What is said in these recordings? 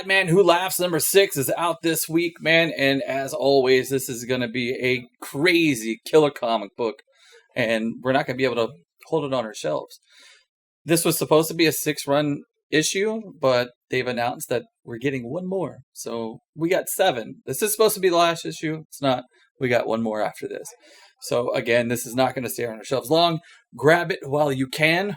Batman Who Laughs number 6 is out this week, man. And as always, this is going to be a crazy killer comic book. And we're not going to be able to hold it on our shelves. This was supposed to be a 6-run issue, but they've announced that we're getting one more. So we got 7. This is supposed to be the last issue. It's not. We got one more after this. So again, this is not going to stay on our shelves long. Grab it while you can.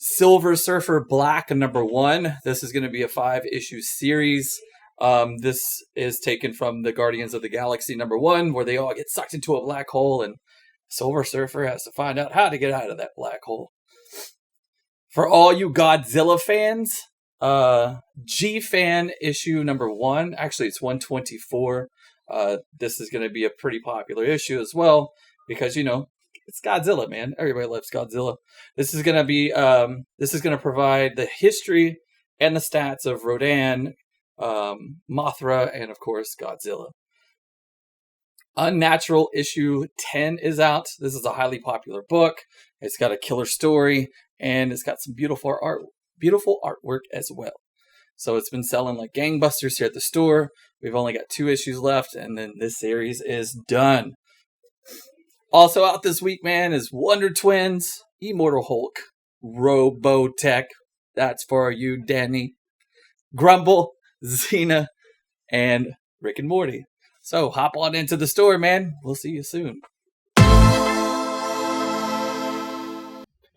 Silver Surfer Black number 1. This is going to be a 5-issue series. This is taken from the Guardians of the Galaxy number 1, where they all get sucked into a black hole, and Silver Surfer has to find out how to get out of that black hole. For all you Godzilla fans, G-Fan issue number 1. Actually, it's 124. This is going to be a pretty popular issue as well, because, you know, it's Godzilla, man. Everybody loves Godzilla. This is going to be, this is going to provide the history and the stats of Rodan, Mothra, and of course, Godzilla. Unnatural issue 10 is out. This is a highly popular book. It's got a killer story, and it's got some beautiful artwork as well. So it's been selling like gangbusters here at the store. We've only got 2 issues left, and then this series is done. Also out this week, man, is Wonder Twins, Immortal Hulk, Robotech. That's for you, Danny. Grumble, Xena, and Rick and Morty. So hop on into the store, man. We'll see you soon. Hey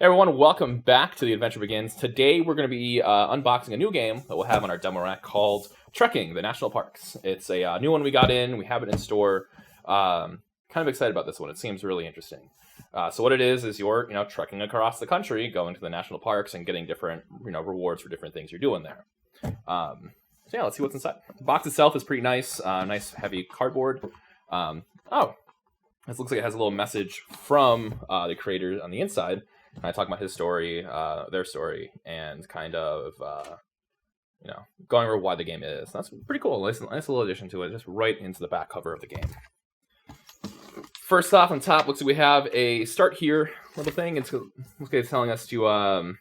everyone, welcome back to The Adventure Begins. Today we're going to be unboxing a new game that we'll have on our demo rack called Trekking the National Parks. It's a new one we got in. We have it in store. Kind of excited about this one. It seems really interesting. So what it is you're trekking across the country, going to the national parks and getting different rewards for different things you're doing there. So yeah, let's see what's inside. The box itself is pretty nice. Nice heavy cardboard. This looks like it has a little message from the creator on the inside. I talk about his story, their story, and kind of, going over why the game is. That's pretty cool. Nice little addition to it, just right into the back cover of the game. First off, on top, looks like we have a start here little thing. It's telling us to,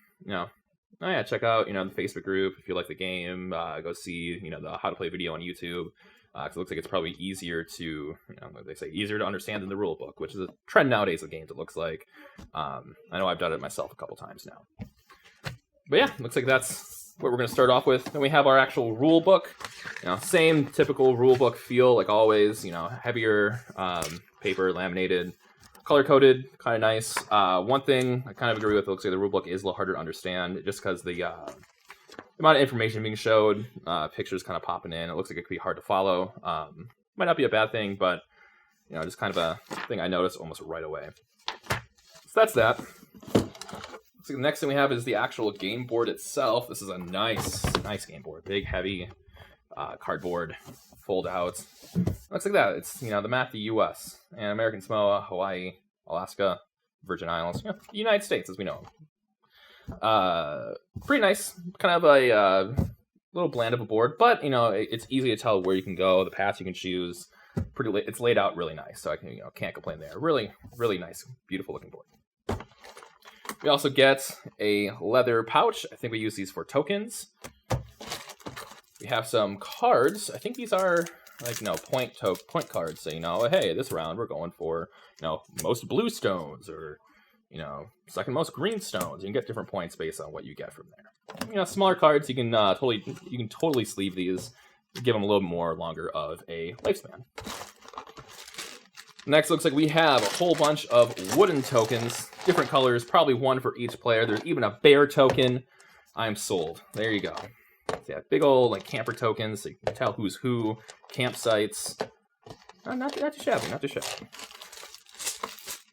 check out, the Facebook group if you like the game. Go see, the how to play video on YouTube. Because it looks like it's probably easier to, like they say, easier to understand than the rule book, which is a trend nowadays of games, it looks like. I know I've done it myself a couple times now. But yeah, looks like that's what we're going to start off with. Then we have our actual rule book. Same typical rule book feel, like always, heavier paper, laminated, color-coded, kind of nice. One thing I kind of agree with, it looks like the rule book is a little harder to understand, just because the amount of information being showed, pictures kind of popping in. It looks like it could be hard to follow. Might not be a bad thing, but just kind of a thing I noticed almost right away. So that's that. So the next thing we have is the actual game board itself. This is a nice game board. Big, heavy cardboard, fold out. Looks like that. It's the map, the U.S. and American Samoa, Hawaii, Alaska, Virgin Islands, the United States as we know them. Pretty nice, kind of a little bland of a board, but it's easy to tell where you can go, the paths you can choose. It's laid out really nice, so I can't complain there. Really nice, beautiful looking board. We also get a leather pouch. I think we use these for tokens. We have some cards. I think these are point cards. So hey, this round we're going for most blue stones, or second most green stones. You can get different points based on what you get from there. Smaller cards, you can totally sleeve these, give them a little more longer of a lifespan. Next, looks like we have a whole bunch of wooden tokens, different colors, probably one for each player. There's even a bear token. I'm sold. There you go. So yeah, big old camper tokens, so you can tell who's who. Campsites. Not too shabby, not too shabby.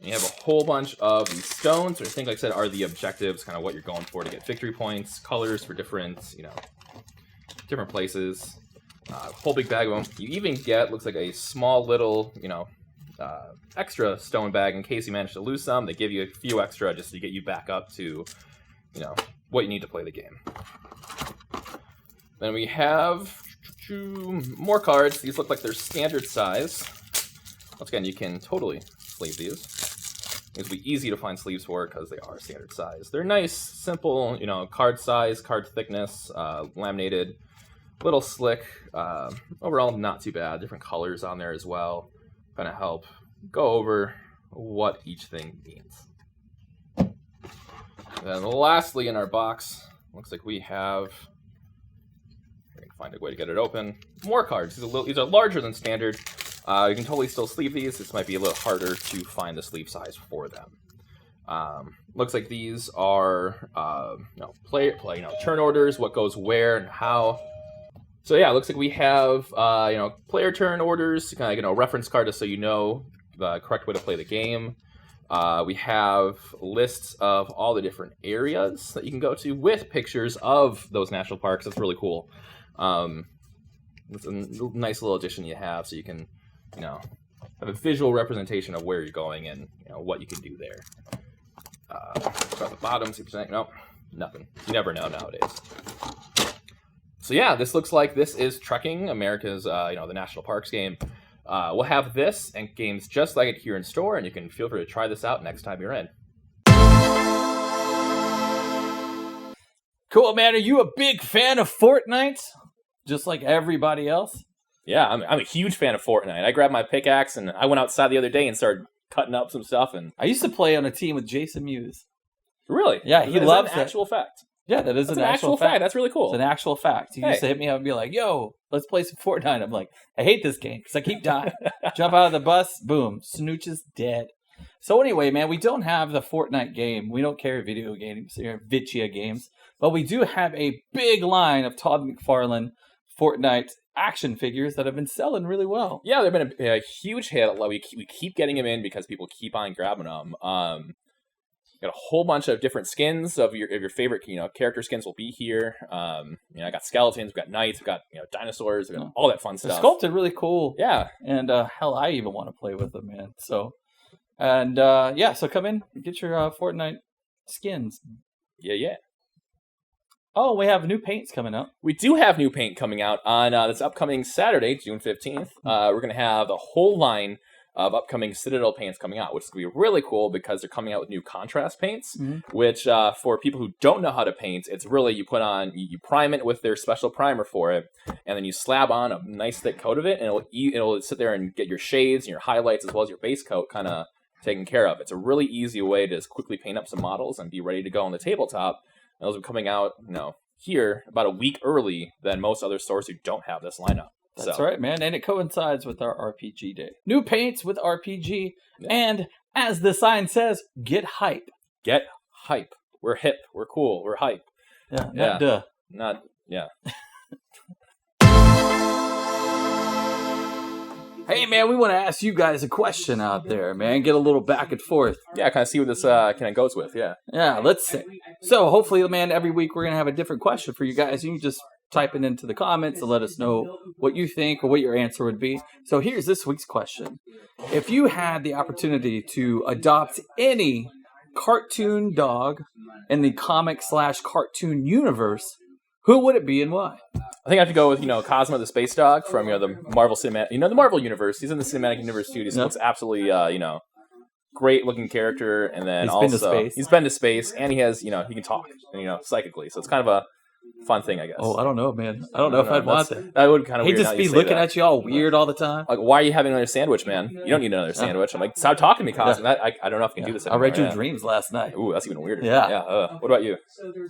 And you have a whole bunch of these stones, which I think, like I said, are the objectives, kind of what you're going for to get victory points, colors for different, different places. Whole big bag of them. You even get, looks like a small little, extra stone bag in case you manage to lose some. They give you a few extra just to get you back up to, what you need to play the game. Then we have more cards. These look like they're standard size. Once again, you can totally sleeve these. These will be easy to find sleeves for because they are standard size. They're nice, simple, card size, card thickness, laminated. Little slick. Overall, not too bad. Different colors on there as well. Kind of help go over what each thing means. And lastly, in our box, looks like we have. I can find a way to get it open. More cards. These are larger than standard. You can totally still sleeve these. This might be a little harder to find the sleeve size for them. Looks like these are turn orders, what goes where and how. So yeah, it looks like we have player turn orders, kind of reference card just so you know the correct way to play the game. We have lists of all the different areas that you can go to with pictures of those national parks. That's really cool. It's a nice little addition you have, so you can have a visual representation of where you're going and what you can do there. At the bottom, 2%. Nope, nothing. You never know nowadays. So yeah, this looks like this is Trekking, America's the national parks game. We'll have this and games just like it here in store, and you can feel free to try this out next time you're in. Cool, man. Are you a big fan of Fortnite? Just like everybody else? Yeah, I'm a huge fan of Fortnite. I grabbed my pickaxe and I went outside the other day and started cutting up some stuff. And I used to play on a team with Jason Mewes. Really? Yeah, he loves an actual fact. Yeah, that's an actual fact. That's really cool. It's an actual fact. He used to hit me up and be like, yo, let's play some Fortnite. I'm like, I hate this game because I keep dying. Jump out of the bus, boom, Snooch is dead. So anyway, man, we don't have the Fortnite game. We don't carry video games or Vicia games. But we do have a big line of Todd McFarlane Fortnite action figures that have been selling really well. Yeah, they've been a huge hit. We keep getting them in because people keep on grabbing them. Got a whole bunch of different skins of your favorite character skins will be here. I got skeletons, we got knights, we got dinosaurs, we got all that fun stuff. They're sculpted really cool. Yeah, and hell, I even want to play with them, man. So, and so come in, get your Fortnite skins. Yeah. Oh, we have new paints coming out. We do have new paint coming out on this upcoming Saturday, June 15th. We're going to have a whole line of upcoming Citadel paints coming out, which is going to be really cool because they're coming out with new contrast paints, which for people who don't know how to paint, it's really you prime it with their special primer for it, and then you slab on a nice thick coat of it, and it'll sit there and get your shades and your highlights as well as your base coat kind of taken care of. It's a really easy way to just quickly paint up some models and be ready to go on the tabletop. And those are coming out, here about a week early than most other stores who don't have this lineup. That's right, man. And it coincides with our RPG day. New paints with RPG. Yeah. And as the sign says, get hype. Get hype. We're hip. We're cool. We're hype. Yeah. Yeah. Hey, man, we want to ask you guys a question out there, man. Get a little back and forth. Yeah, kind of see what this kind of goes with, yeah. Yeah, let's see. So, hopefully, man, every week we're going to have a different question for you guys. You can just type it into the comments and let us know what you think or what your answer would be. So, here's this week's question. If you had the opportunity to adopt any cartoon dog in the comic/cartoon universe, who would it be and why? I think I have to go with, Cosmo the Space Dog from, the Marvel Cinematic, the Marvel Universe. He's in the Cinematic Universe too. He looks absolutely, great looking character. And then he's been to space and he has, he can talk, psychically. So it's kind of a fun thing, I guess. Oh, I don't know, man. I don't know if I'd want that. That would kind of weird. He'd just be looking at you all weird all the time. Like, why are you having another sandwich, man? You don't need another sandwich. I'm like, stop talking to me, Cosmo. Yeah. I don't know if I can do this anymore. I read your dreams last night. Ooh, that's even weirder. Yeah. What about you?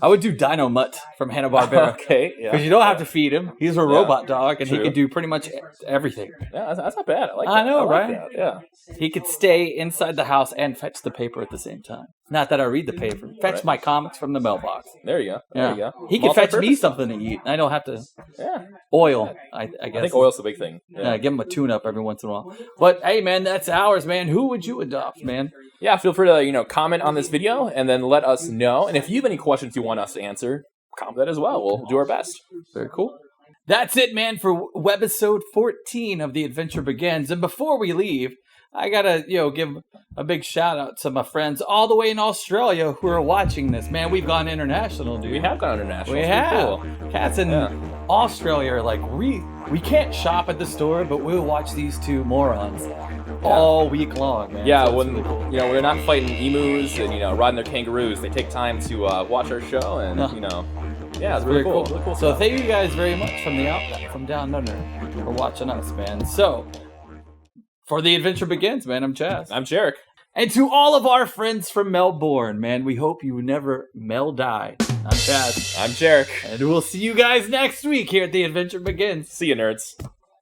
I would do Dino Mutt from Hanna-Barbera. Okay. Because you don't have to feed him. He's a robot dog, and he can do pretty much everything. Yeah, that's not bad. I like that. I know, right? That. Yeah. He could stay inside the house and fetch the paper at the same time. Not that I read the paper. Fetch my comics from the mailbox. There you go. There you go. He can fetch me something to eat. I don't have to oil, I guess. I think oil's the big thing. Yeah, give him a tune-up every once in a while. But, hey, man, that's ours, man. Who would you adopt, man? Yeah, feel free to, comment on this video and then let us know. And if you have any questions you want us to answer, comment that as well. We'll do our best. Very cool. That's it, man, for webisode 14 of The Adventure Begins. And before we leave, I gotta, give a big shout out to my friends all the way in Australia who are watching this. Man, we've gone international, dude. We have gone international. We have. Cool. Cats in Australia are like, we can't shop at the store, but we'll watch these two morons. all week long, man. Yeah, So it's when really cool. we're not fighting emus and riding their kangaroos, they take time to watch our show, and yeah, it's really cool. Really cool So stuff. thank you guys very much from down under for watching us, man. So for the adventure begins, man. I'm Chaz. I'm Jarek. And to all of our friends from Melbourne, man, we hope you never die. I'm Chaz. I'm Jarek. And we'll see you guys next week here at The Adventure Begins. See you, nerds.